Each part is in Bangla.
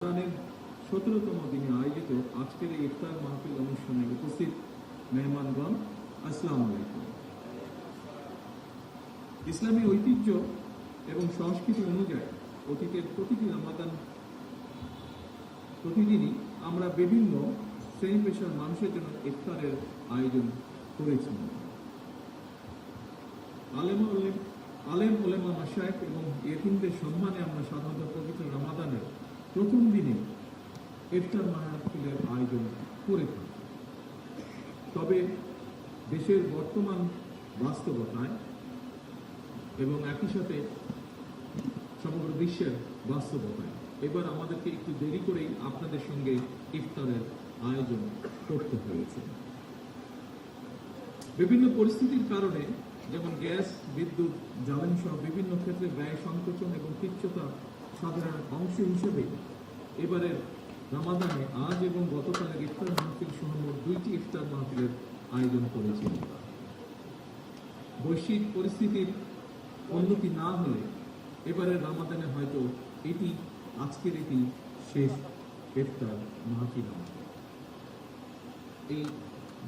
রমজানের 17তম দিনে আয়োজিত আজকের এই ইফতার মাহফিল অনুষ্ঠানে উপস্থিত মেহমানগণ, আসসালামু আলাইকুম। ইসলামী ঐতিহ্য এবং সংস্কৃতি অনুযায়ী অতীতের প্রতিটি রমাদান প্রতিদিনই আমরা বিভিন্ন শ্রেণী পেশার মানুষের জন্য ইফতারের আয়োজন করেছি। আলেম ওলেমা মাশায়েখ এবং ইতিমদের সম্মানে আমরা সাধারণত পবিত্র রমাদানের প্রথম দিনে ইফতার মাহফিলের আয়োজন করে থাকি। তবে দেশের বর্তমান বাস্তবতায় এবং একই সাথে সমগ্র বিশ্বের বাস্তবতায় এবার আমাদেরকে একটু দেরি করেই আপনাদের সঙ্গে ইফতারের আয়োজন করতে হয়েছে। বিভিন্ন পরিস্থিতির কারণে, যেমন গ্যাস, বিদ্যুৎ, জ্বালানি সহ বিভিন্ন ক্ষেত্রে ব্যয় সংকোচন এবং তুচ্ছতা সাধারণ অংশ হিসেবে এবারের রমাদানে আজ এবং গতকালের ইফতার মাহফিল সহ মোট 2টি ইফতার মাহফিলের আয়োজন করেছি। বৈশ্বিক পরিস্থিতির উন্নতি না হলে এবারের রমাদানে হয়তো আজকের এটি শেষ ইফতার মাহফিল এই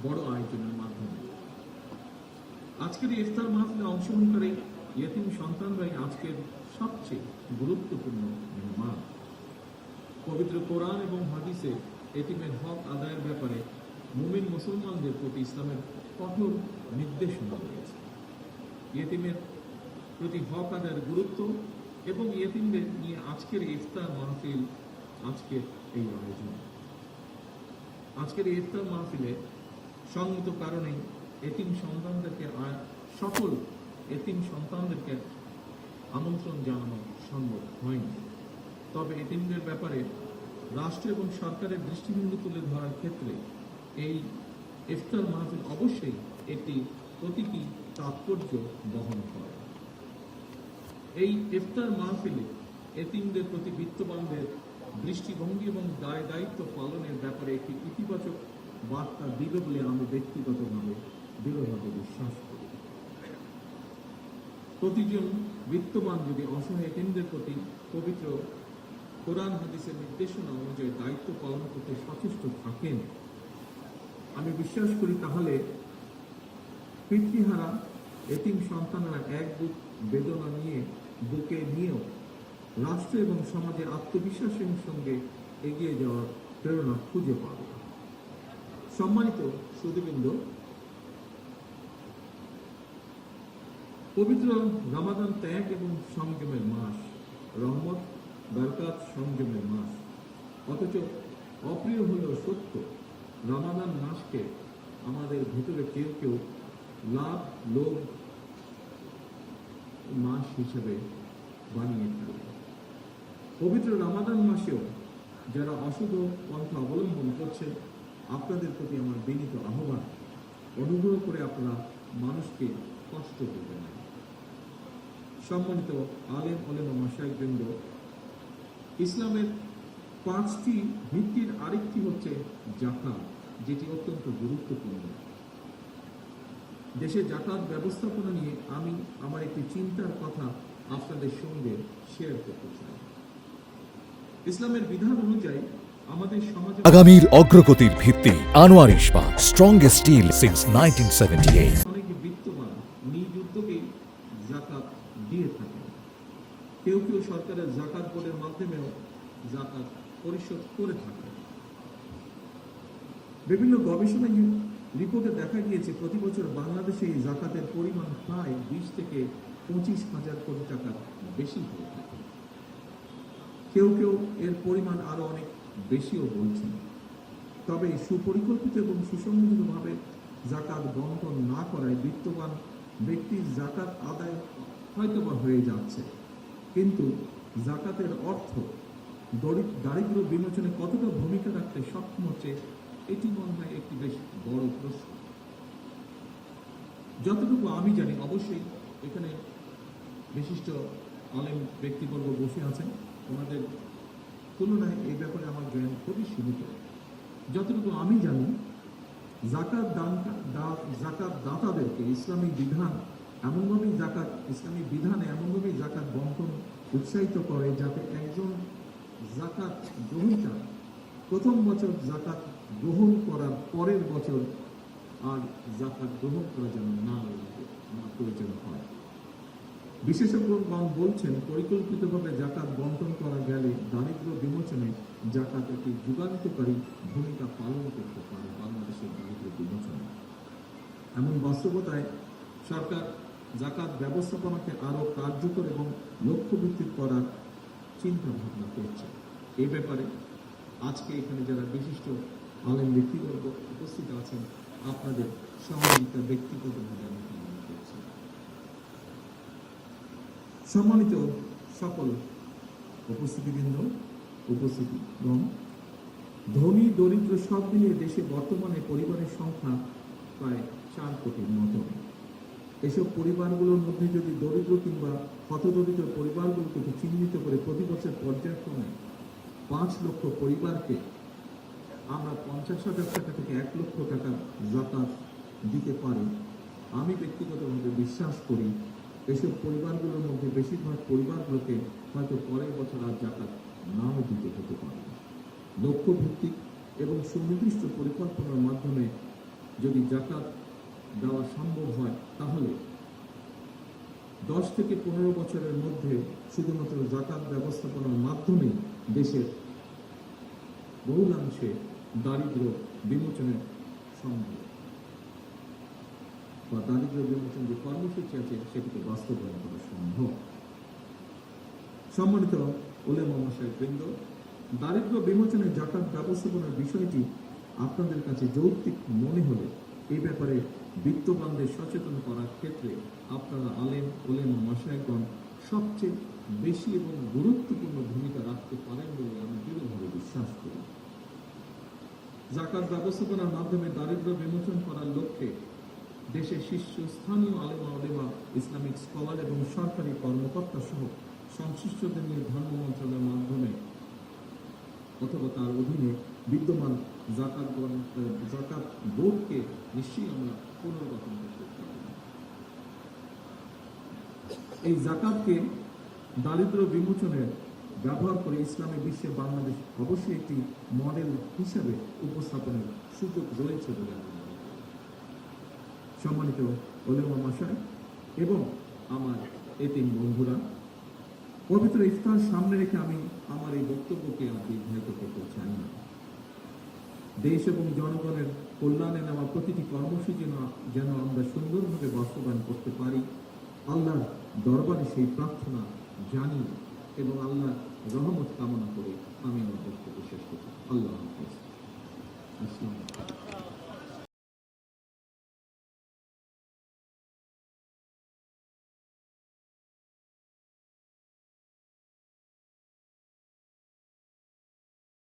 বড় আয়োজনের মাধ্যমে। আজকের এই ইফতার মাহফিলে অংশগ্রহণকারী ইয়েতিম সন্তানরাই আজকের সবচেয়ে গুরুত্বপূর্ণ মেহমান। পবিত্র কোরআন এবং হাদিসে এতিমের হক আদায়ের ব্যাপারে মুমিন মুসলমানদের প্রতি ইসলামের কঠোর নির্দেশনা রয়েছে। ইয়েতিমের প্রতি হক আদায়ের গুরুত্ব এবং ইয়েতিমদের নিয়ে আজকের ইফতার মাহফিল, আজকের এই আয়োজন। আজকের এই ইফতার মাহফিলে সঙ্গত কারণেই এতিম সন্তানদেরকে সকল এতিম সন্তানদেরকে আমন্ত্রণ জানানো সম্ভব হয়নি। তবে এতিমদের ব্যাপারে রাষ্ট্র এবং সরকারের দৃষ্টিভঙ্গি তুলে ধরার ক্ষেত্রে এই ইফতার মাহফিল অবশ্যই একটি প্রতীকী তাৎপর্য বহন করে। এই ইফতার মাহফিলে এতিমদের প্রতি বিত্তবানদের দৃষ্টিভঙ্গি এবং দায় দায়িত্ব পালনের ব্যাপারে একটি ইতিবাচক বার্তা দিল বলে আমি ব্যক্তিগতভাবে দৃঢ়ভাবে বিশ্বাস করি। প্রতিজন বিত্তবান যদি অসহায় এতিমদের প্রতি পবিত্র কোরআন হাদিসের নির্দেশনা অনুযায়ী দায়িত্ব পালন করতে সচেষ্ট থাকেন, আমি বিশ্বাস করি তাহলে পিতৃহারা এতিম সন্তানরা এক বুক বেদনা নিয়ে বুকে নিয়েও রাষ্ট্র এবং সমাজে আত্মবিশ্বাসের সঙ্গে এগিয়ে যাওয়ার প্রেরণা খুঁজে পাবে। সম্মানিত সুধীবৃন্দ, পবিত্র রমাদান ত্যাগ এবং সংযমের মাস, রহমত, বরকত, সংযমের মাস। অথচ অপ্রিয় হলেও সত্য, রমাদান মাসকে আমাদের ভিতরে কেউ কেউ লাভ লোভ মাস হিসেবে বানিয়ে ফেলে। পবিত্র রমাদান মাসেও যারা অশুভ পন্থা অবলম্বন করছে, আপনাদের প্রতি আমার বিনীত আহ্বান, অনুগ্রহ করে আপনারা মানুষকে কষ্ট দেবেন না। সম্মানিত আলেম ওলেমা মাশায়েখবৃন্দ, ইসলামের 5টি ভিত্তির আরেকটি হচ্ছে যাকাত, যেটি অত্যন্ত গুরুত্বপূর্ণ। দেশে যাকাত ব্যবস্থাপনা নিয়ে আমি আমার একটি চিন্তার কথা আপনাদের সঙ্গে শেয়ার করতে চাই। ইসলামের বিধান অনুযায়ী আমাদের সমাজে আগামীর অগ্রগতির ভিত্তি আনোয়ার ইস্পাত, স্ট্রংগেস্ট স্টিল সিন্স 1978। অনেক বিত্তবান নিজ উদ্যোগেই যাকাত দিয়ে থাকেন। কেউ কেউ সরকারের যাকাত বোর্ডের মাধ্যমেও যাকাত পরিশোধ করে থাকেন। বিভিন্ন গবেষণায় রিপোর্টে দেখা গিয়েছে প্রতি বছর বাংলাদেশে এই যাকাতের পরিমাণ প্রায় 20 থেকে 25,000 কোটি টাকার বেশি হয়ে থাকে। কেউ কেউ এর পরিমাণ আরো অনেক বেশিও বলছেন। তবে সুপরিকল্পিত এবং সুসংগঠিতভাবে যাকাত বন্টন না করায় বিত্তবান ব্যক্তির যাকাত আদায় হয়তোবা হয়ে যাচ্ছে, কিন্তু যাকাতের অর্থ দারিদ্র বিমোচনে কতটা ভূমিকা রাখতে সক্ষম হচ্ছে, এটি মনে হয় একটি বেশ বড় প্রশ্ন। যতটুকু আমি জানি, অবশ্যই এখানে বিশিষ্ট আলেম ব্যক্তিবর্গ বসে আছেন, ওনাদের তুলনায় এই ব্যাপারে আমার জ্ঞান খুবই সীমিত। যতটুকু আমি জানি, যাকাত দাতাদেরকে ইসলামী বিধানে এমনভাবেই যাকাত বন্টন উৎসাহিত করে যাতে একজন জাকাত গ্রহণটা প্রথম বছর জাকাত গ্রহণ করার পরের বছর আর জাকাত গ্রহণ করা যেন না লাগে, না প্রয়োজন হয়। বিশেষজ্ঞগণ বলছেন পরিকল্পিতভাবে জাকাত বন্টন করা গেলে দারিদ্র বিমোচনে জাকাত একটি যুগান্তকারী ভূমিকা পালন করতে পারে বাংলাদেশের দারিদ্র বিমোচনে। এমন বাস্তবতায় সরকার জাকাত ব্যবস্থাপনাকে আরো কার্যকর এবং লক্ষ্যভিত্তিক করার চিন্তা ভাবনা করছে। এই ব্যাপারে আজকে এখানে যারা বিশিষ্ট আলেম ব্যক্তিবর্গ উপস্থিত আছেন, আপনাদের সহযোগিতা ব্যক্তিগতভাবে আমি কামনা করছি। সম্মানিত সকল উপস্থিতিবৃন্দ, উপস্থিতিগণ, ধনী দরিদ্র সব মিলিয়ে দেশে বর্তমানে পরিবারের সংখ্যা প্রায় 4 কোটির মতো। এসব পরিবারগুলোর মধ্যে যদি দরিদ্র কিংবা হতদরিদ্র পরিবারগুলোকে চিহ্নিত করে প্রতি বছর পর্যায়ক্রমে 5 লক্ষ পরিবারকে আমরা 50,000 টাকা থেকে 1 লক্ষ টাকা জাকাত দিতে পারি, আমি ব্যক্তিগতভাবে বিশ্বাস করি এসব পরিবারগুলোর মধ্যে বেশিরভাগ পরিবারগুলোকে হয়তো পরের বছর আর জাকাত নাও দিতে হতে পারে। লক্ষ্যভিত্তিক এবং সুনির্দিষ্ট পরিকল্পনার মাধ্যমে যদি জাকাত দেওয়া সম্ভব হয়, তাহলে 10 থেকে 15 বছরের মধ্যে শুধুমাত্র জাকাত ব্যবস্থাপনার মাধ্যমে দেশের বহুলাংশে দারিদ্র বিমোচনের সম্ভব, বা দারিদ্র বিমোচন যে কর্মসূচি আছে সেটিকে বাস্তবায়ন করা সম্ভব। সম্মানিত ওলেমা মাশায়েখবৃন্দ, দারিদ্র বিমোচনে জাকাত ব্যবস্থাপনার বিষয়টি আপনাদের কাছে যৌক্তিক মনে হলে এই ব্যাপারে বিত্তবানদের সচেতন করার ক্ষেত্রে আপনারা আলেম ওলেমা মাশায়েখগণ সবচেয়ে বেশি এবং গুরুত্বপূর্ণ ভূমিকা রাখতে পারেন বলে আমি দৃঢ়ভাবে বিশ্বাস করি। জাকাত ব্যবস্থাপনার মাধ্যমে দারিদ্র বিমোচন করার লক্ষ্যে দেশের শীর্ষস্থানীয় আলেমা ওলেমা, ইসলামিক স্কলার এবং সরকারি কর্মকর্তা সহ সংশ্লিষ্টদের নিয়ে ধর্ম মন্ত্রণালয়ের মাধ্যমে অথবা তার অধীনে বিদ্যমান জাকাত বোর্ডকে নিশ্চয়ই আমরা পুনর্গঠন করতে পারি। এই জাকাতকে দারিদ্র বিমোচনের ব্যবহার করে ইসলামী বিশ্বে বাংলাদেশ অবশ্যই একটি মডেল হিসেবে উপস্থাপনের সুযোগ রয়েছে বলে আমি মনে করি। সম্মানিত ওলেমা মাশায়েখ এবং আমার এতিম বন্ধুরা, পবিত্র ইফতার সামনে রেখে আমি আমার এই বক্তব্যকে আর দীর্ঘায়িত করতে চাই না। দেশ এবং জনগণের কল্যাণে নেওয়া প্রতিটি কর্মসূচি যেন আমরা সুন্দরভাবে বাস্তবায়ন করতে পারি, আল্লাহর দরবারে সেই প্রার্থনা জানি এবং আল্লাহর রহমত কামনা করে আমি আমার বক্তব্য